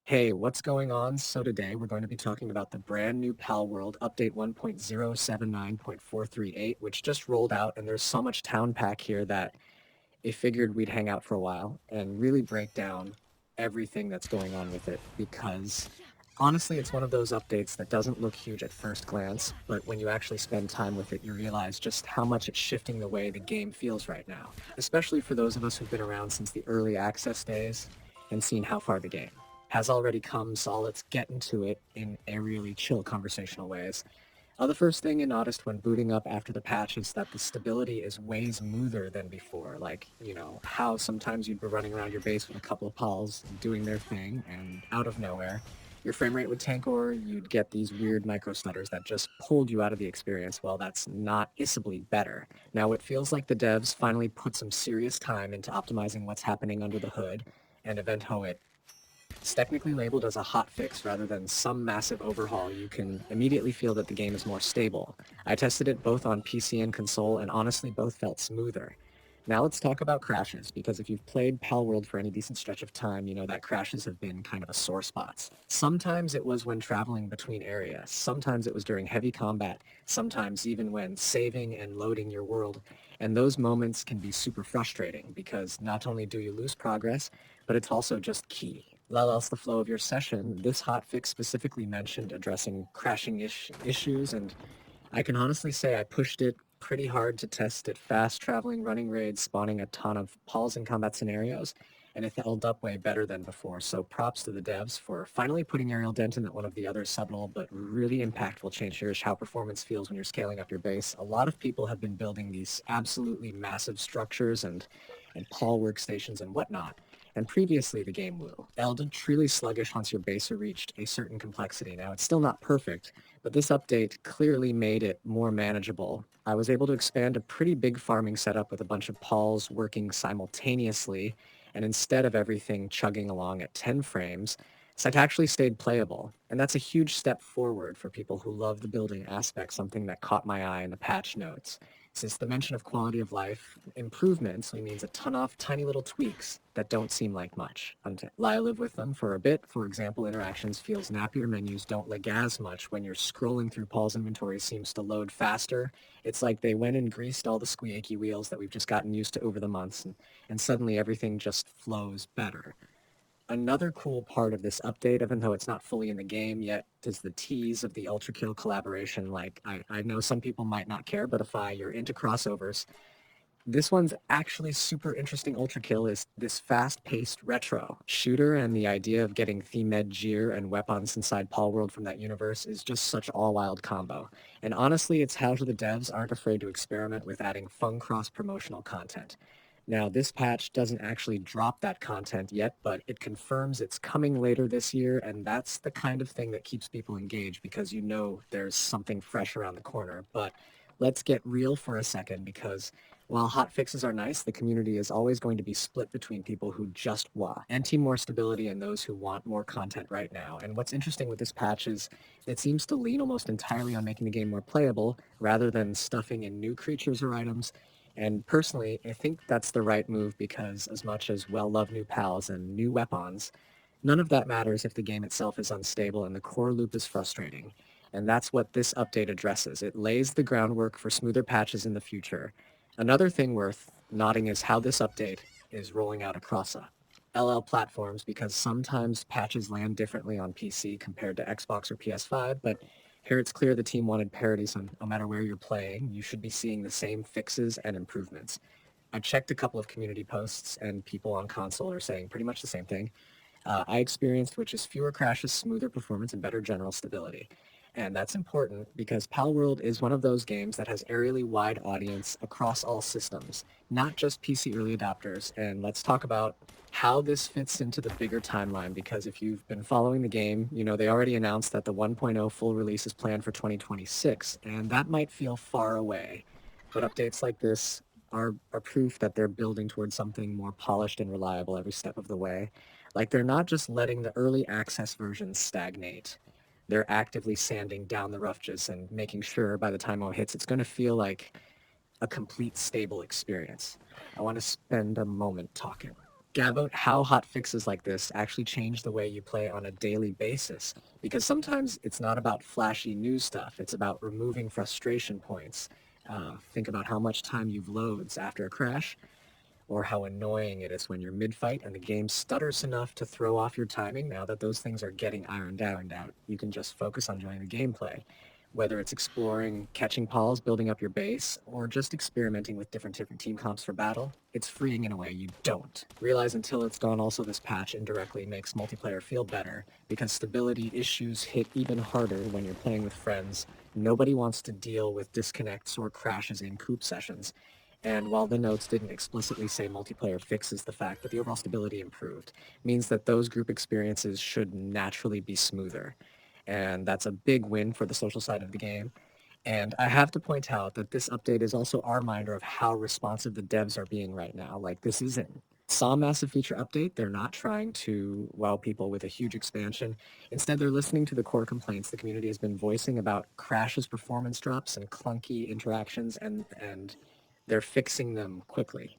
Hey, what's going on? So today we're going to be talking about the brand new Palworld update 1.079.438, which just rolled out, and there's so much town pack here that I figured we'd hang out for a while and really break down everything that's going on with it because honestly, it's one of those updates that doesn't look huge at first glance, but when you actually spend time with it, you realize just how much it's shifting the way the game feels right now, especially for those of us who've been around since the early access days and seen how far the game has already come. So let's get into it in a really chill conversational ways. The first thing I noticed when booting up after the patch is that the stability is way smoother than before. Like, how sometimes you'd be running around your base with a couple of pals doing their thing, and out of nowhere, your frame rate would tank, or you'd get these weird micro stutters that just pulled you out of the experience. Well, that's noticeably better. Now, it feels like the devs finally put some serious time into optimizing what's happening under the hood, and Event Hoet it's technically labeled as a hotfix rather than some massive overhaul. You can immediately feel that the game is more stable. I tested it both on PC and console, and honestly, both felt smoother. Now let's talk about crashes, because if you've played Palworld for any decent stretch of time, you know that crashes have been kind of a sore spot. Sometimes it was when traveling between areas, sometimes it was during heavy combat, sometimes even when saving and loading your world. And those moments can be super frustrating because not only do you lose progress, but it's also just key. Else the flow of your session. This hotfix specifically mentioned addressing crashing issues, and I can honestly say I pushed it pretty hard to test it fast, traveling, running raids, spawning a ton of pals in combat scenarios, and it held up way better than before. So props to the devs for finally putting Aerial Dent in that one of the other subtle but really impactful change here is how performance feels when you're scaling up your base. A lot of people have been building these absolutely massive structures and Paul workstations and whatnot. And previously, the game will. Elded truly sluggish once your base reached a certain complexity. Now, it's still not perfect, but this update clearly made it more manageable. I was able to expand a pretty big farming setup with a bunch of Pauls working simultaneously, and instead of everything chugging along at 10 frames, Site actually stayed playable. And that's a huge step forward for people who love the building aspect, something that caught my eye in the patch notes. Since the mention of quality of life improvements means a ton of tiny little tweaks that don't seem like much until I live with them for a bit. For example, interactions feel snappier, menus don't lag as much when you're scrolling through Paul's inventory seems to load faster. It's like they went and greased all the squeaky wheels that we've just gotten used to over the months, and suddenly everything just flows better. Another cool part of this update, even though it's not fully in the game yet, is the tease of the Ultrakill collaboration. Like, I know some people might not care, but if you're into crossovers, this one's actually super interesting. Ultrakill is this fast-paced retro shooter, and the idea of getting themed gear and weapons inside Palworld from that universe is just such all-wild combo. And honestly, it's how the devs aren't afraid to experiment with adding fun cross-promotional content. Now, this patch doesn't actually drop that content yet, but it confirms it's coming later this year, and that's the kind of thing that keeps people engaged because you know there's something fresh around the corner. But let's get real for a second because while hot fixes are nice, the community is always going to be split between people who just want more stability and those who want more content right now. And what's interesting with this patch is it seems to lean almost entirely on making the game more playable rather than stuffing in new creatures or items. And personally, I think that's the right move because as much as well-loved new pals and new weapons, none of that matters if the game itself is unstable and the core loop is frustrating. And that's what this update addresses. It lays the groundwork for smoother patches in the future. Another thing worth noting is how this update is rolling out across LL platforms because sometimes patches land differently on PC compared to Xbox or PS5, but here it's clear the team wanted parity, so no matter where you're playing, you should be seeing the same fixes and improvements. I checked a couple of community posts, and people on console are saying pretty much the same thing I experienced, which is fewer crashes, smoother performance, and better general stability. And that's important because Palworld is one of those games that has aerially wide audience across all systems, not just PC early adopters. And let's talk about how this fits into the bigger timeline because if you've been following the game, you know they already announced that the 1.0 full release is planned for 2026, and that might feel far away. But updates like this are proof that they're building towards something more polished and reliable every step of the way. Like they're not just letting the early access versions stagnate. They're actively sanding down the roughes and making sure by the time it hits, it's going to feel like a complete stable experience. I want to spend a moment talking. Gabo, how hot fixes like this actually change the way you play on a daily basis. Because sometimes it's not about flashy new stuff, it's about removing frustration points. Think about how much time you've loads after a crash, or how annoying it is when you're mid-fight and the game stutters enough to throw off your timing. Now that those things are getting ironed out, you can just focus on enjoying the gameplay. Whether it's exploring, catching pawns, building up your base, or just experimenting with different team comps for battle, it's freeing in a way you don't realize until it's gone. Also, this patch indirectly makes multiplayer feel better because stability issues hit even harder when you're playing with friends. Nobody wants to deal with disconnects or crashes in coop sessions. And while the notes didn't explicitly say multiplayer fixes the fact that the overall stability improved, means that those group experiences should naturally be smoother. And that's a big win for the social side of the game. And I have to point out that this update is also our reminder of how responsive the devs are being right now. Like, this isn't some massive feature update. They're not trying to wow people with a huge expansion. Instead, they're listening to the core complaints the community has been voicing about crashes, performance drops, and clunky interactions, and they're fixing them quickly.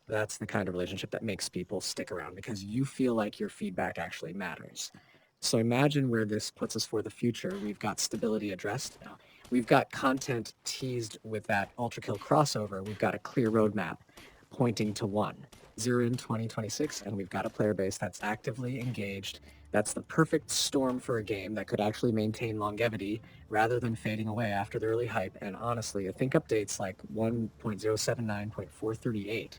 That's the kind of relationship that makes people stick around because you feel like your feedback actually matters. So imagine where this puts us for the future. We've got stability addressed now. We've got content teased with that Ultrakill crossover. We've got a clear roadmap pointing to zero in 2026, and we've got a player base that's actively engaged. That's the perfect storm for a game that could actually maintain longevity rather than fading away after the early hype. And honestly, I think updates like 1.079.438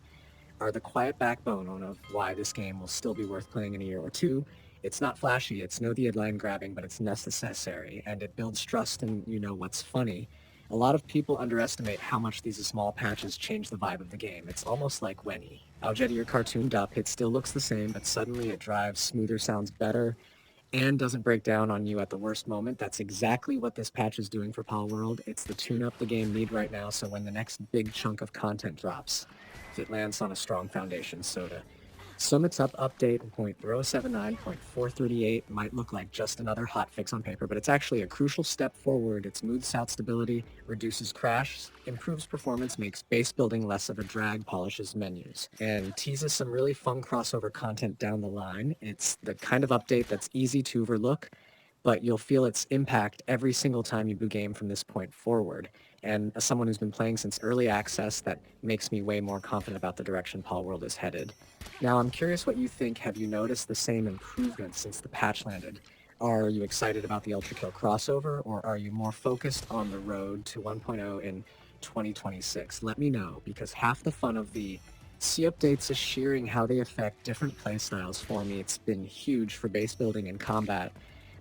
are the quiet backbone of why this game will still be worth playing in a year or two. It's not flashy, it's no headline grabbing, but it's necessary, and it builds trust. And you know what's funny? A lot of people underestimate how much these small patches change the vibe of the game. It's almost like when Algetier cartooned up, it still looks the same, but suddenly it drives smoother, sounds better, and doesn't break down on you at the worst moment. That's exactly what this patch is doing for Palworld. It's the tune-up the game need right now, so when the next big chunk of content drops, it lands on a strong foundation. So to sum it up, update 0.079.438 might look like just another hotfix on paper, but it's actually a crucial step forward. It smooths out stability, reduces crash, improves performance, makes base building less of a drag, polishes menus, and teases some really fun crossover content down the line. It's the kind of update that's easy to overlook, but you'll feel its impact every single time you boot game from this point forward. And as someone who's been playing since early access, that makes me way more confident about the direction Palworld is headed. Now, I'm curious what you think. Have you noticed the same improvements since the patch landed? Are you excited about the Ultrakill crossover, or are you more focused on the road to 1.0 in 2026? Let me know, because half the fun of the C updates is sharing how they affect different playstyles. For me, it's been huge for base building and combat,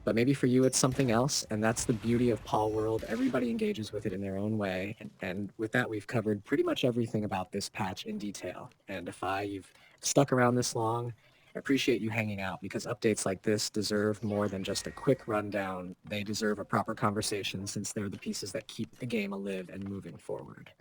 but maybe for you it's something else, and that's the beauty of Palworld. Everybody engages with it in their own way, and with that, we've covered pretty much everything about this patch in detail. And if you've stuck around this long, I appreciate you hanging out, because updates like this deserve more than just a quick rundown. They deserve a proper conversation, since they're the pieces that keep the game alive and moving forward.